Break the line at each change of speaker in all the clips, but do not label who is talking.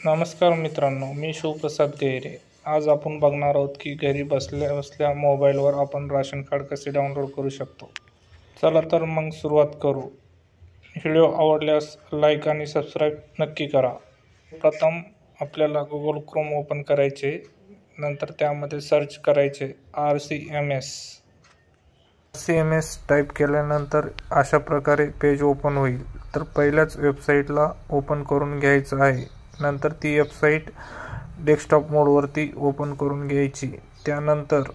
नमस्कार मित्रांनो, मी शिवप्रसाद गैरे. आज आपण बघणार आहोत की घरी बसल्या बसल्या मोबाईलवर आपण राशन कार्ड कसे डाउनलोड करू शकतो. चला तर मग सुरुवात करू. व्हिडिओ आवडल्यास लाईक आणि सबस्क्राईब नक्की करा. प्रथम आपल्याला गुगल क्रोम ओपन करायचे, नंतर त्यामध्ये सर्च करायचे RCMS. टाईप केल्यानंतर अशा प्रकारे पेज ओपन होईल. तर पहिल्याच वेबसाईटला ओपन करून घ्यायचं आहे. नंतर ती वेबसाईट डेस्कटॉप मोडवरती ओपन करून घ्यायची. त्यानंतर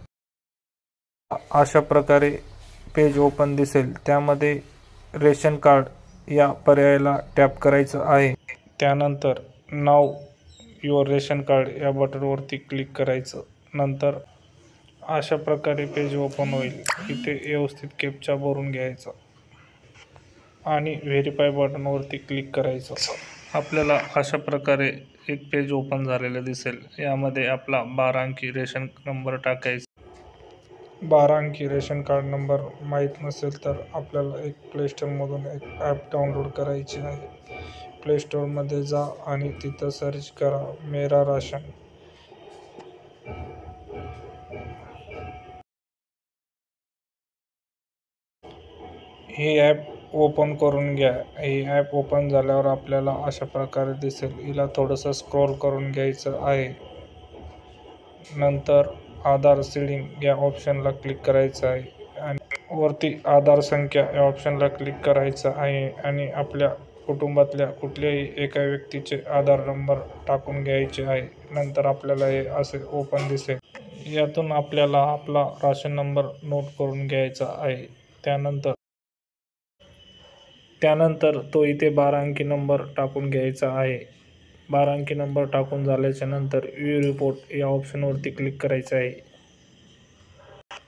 अशा प्रकारे पेज ओपन दिसेल. त्यामध्ये रेशन कार्ड या पर्यायाला टॅप करायचं आहे. त्यानंतर नाव युअर रेशन कार्ड या बटनवरती क्लिक करायचं. नंतर अशा प्रकारे पेज ओपन होईल. इथे व्यवस्थित कॅप्चा भरून घ्यायचा आणि व्हेरीफाय बटनवरती क्लिक करायचं. आपल्याला अशा प्रकारे एक पेज ओपन झालेलं दिसेल. यामध्ये आपला 12 अंकी रेशन नंबर टाकायचा. 12 अंकी रेशन कार्ड नंबर माहीत नसेल तर आपल्याला एक प्ले स्टोअरमधून एक ॲप डाउनलोड करायची आहे. प्ले स्टोअरमध्ये जा आणि तिथं सर्च करा मेरा राशन. ही ॲप ओपन करून घ्या. ही ॲप ओपन झाल्यावर आपल्याला अशा प्रकारे दिसेल. हिला थोडंसं स्क्रोल करून घ्यायचं आहे. नंतर आधार सीडिंग या ऑप्शनला क्लिक करायचं आहे आणि वरती आधार संख्या या ऑप्शनला क्लिक करायचं आहे आणि आपल्या कुटुंबातल्या कुठल्याही एका व्यक्तीचे आधार नंबर टाकून घ्यायचे आहे. नंतर आपल्याला हे असे ओपन दिसेल. यातून आपल्याला आपला राशन नंबर नोट करून घ्यायचा आहे. त्यानंतर तो इथे 12 अंकी नंबर टाकून घ्यायचा आहे. 12 अंकी नंबर टाकून झाल्याच्या नंतर व्ह्यू रिपोर्ट या ऑप्शनवरती क्लिक करायचं आहे.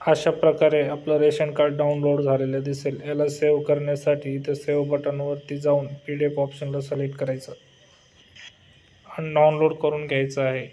अशा प्रकारे आपलं रेशन कार्ड डाउनलोड झालेलं दिसेल. याला सेव्ह करण्यासाठी इथे सेव्ह बटनवरती जाऊन PDF ऑप्शनला सिलेक्ट करायचं आणि डाउनलोड करून घ्यायचं आहे.